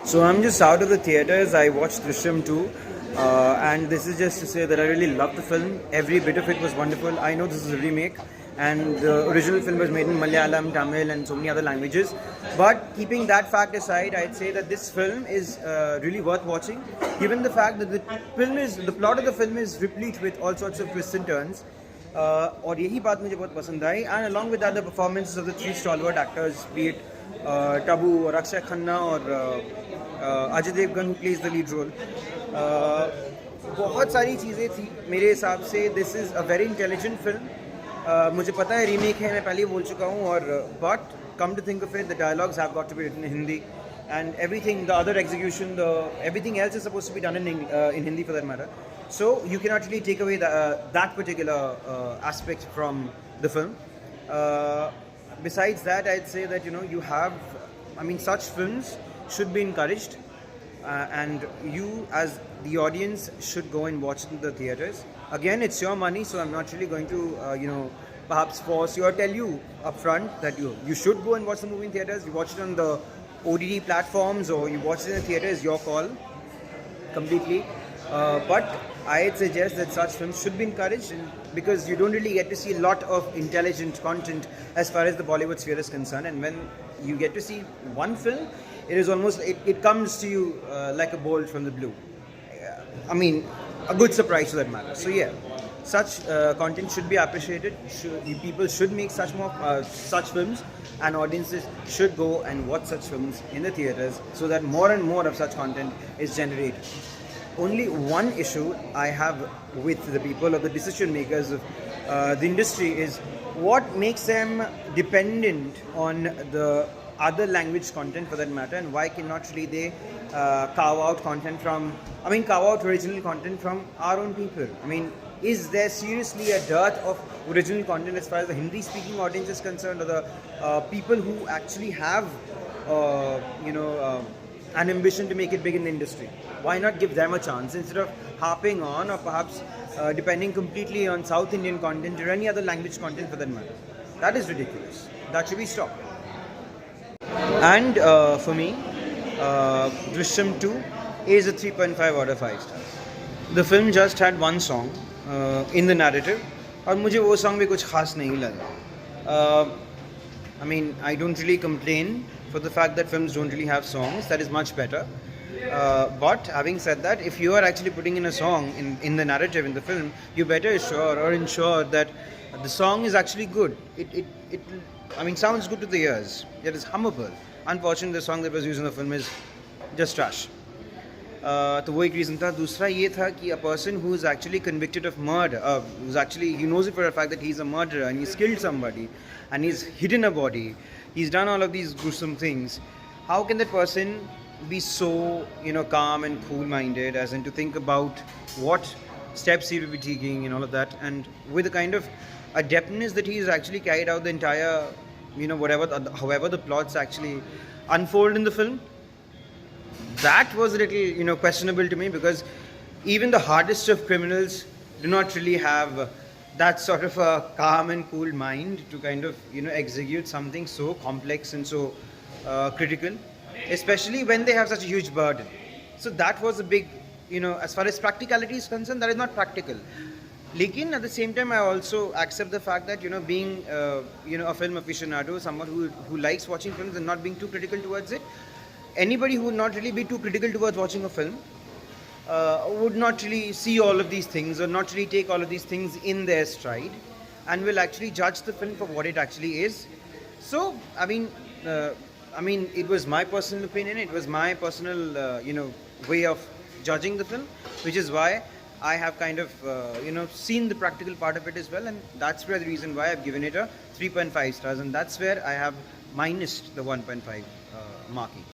So I'm just out of the theatres. I watched Drishyam 2. And this is just to say that I really loved the film. Every bit of it was wonderful. I know this is a remake, and the original film was made in Malayalam, Tamil, and so many other languages. But keeping that fact aside, I'd say that this film is really worth watching, given the fact that the plot of the film is replete with all sorts of twists and turns. और यही बात मुझे बहुत पसंद आई, and along with that the performances of the three stalwart actors, be it Tabu or Akshay Khanna or Ajay Devgn who plays the lead role. बहुत सारी चीज़ें थी मेरे हिसाब से. This is a very intelligent film. मुझे पता है रीमेक है, मैं पहले ही बोल चुका हूँ, और but come to think of it, the dialogues have got to be written in Hindi, and everything, the other execution, everything else is supposed to be done in Hindi for that matter. So you cannot really take away that particular aspect from the film. Besides that, I'd say that you have, such films should be encouraged, and you as the audience should go and watch it in the theaters. Again, it's your money, so I'm not really going to perhaps force you or tell you upfront that you should go and watch the movie in theaters. You watch it on the OTT platforms or you watch it in the theater is your call completely. But I'd suggest that such films should be encouraged, because you don't really get to see a lot of intelligent content as far as the Bollywood sphere is concerned. And when you get to see one film, it is almost, it comes to you like a bolt from the blue. A good surprise for that matter. So yeah, such content should be appreciated. People should make such films, and audiences should go and watch such films in the theaters, so that more and more of such content is generated. Only one issue I have with the people or the decision makers of the industry is what makes them dependent on the other language content for that matter, and why cannot really they carve out original content from our own people. Is there seriously a dearth of original content as far as the Hindi speaking audience is concerned, or the people who actually have an ambition to make it big in the industry? Why not give them a chance instead of harping on, or perhaps depending completely on South Indian content or any other language content for that matter? That is ridiculous. That should be stopped. And for me, Drishyam 2 is a 3.5 out of 5 stars. The film just had one song in the narrative, और मुझे वो song भी कुछ खास नहीं लगा. I don't really complain for the fact that films don't really have songs. That is much better. But having said that, if you are actually putting in a song in the narrative in the film, you better ensure that the song is actually good. It sounds good to the ears. It is hummable. Unfortunately, the song that was used in the film is just trash. तो वो एक reason था. दूसरा ये था कि a person who is actually convicted of murder, he knows it for a fact that he's a murderer and he's killed somebody and he's hidden a body, he's done all of these gruesome things. How can that person be so calm and cool-minded as in to think about what steps he will be taking and all of that, and with the kind of adeptness that he's actually carried out the entire however the plots actually unfold in the film? That was a little questionable to me, because even the hardest of criminals do not really have that sort of a calm and cool mind to kind of execute something so complex and so critical, especially when they have such a huge burden. So that was a big, as far as practicality is concerned, that is not practical. Lekin at the same time, I also accept the fact that being a film aficionado, someone who likes watching films and not being too critical towards it, anybody who would not really be too critical towards watching a film would not really see all of these things, or not really take all of these things in their stride, and will actually judge the film for what it actually is. So it was my personal opinion, it was my personal way of judging the film, which is why I have kind of seen the practical part of it as well, and that's where the reason why I've given it a 3.5 stars, and that's where I have minused the 1.5 marking.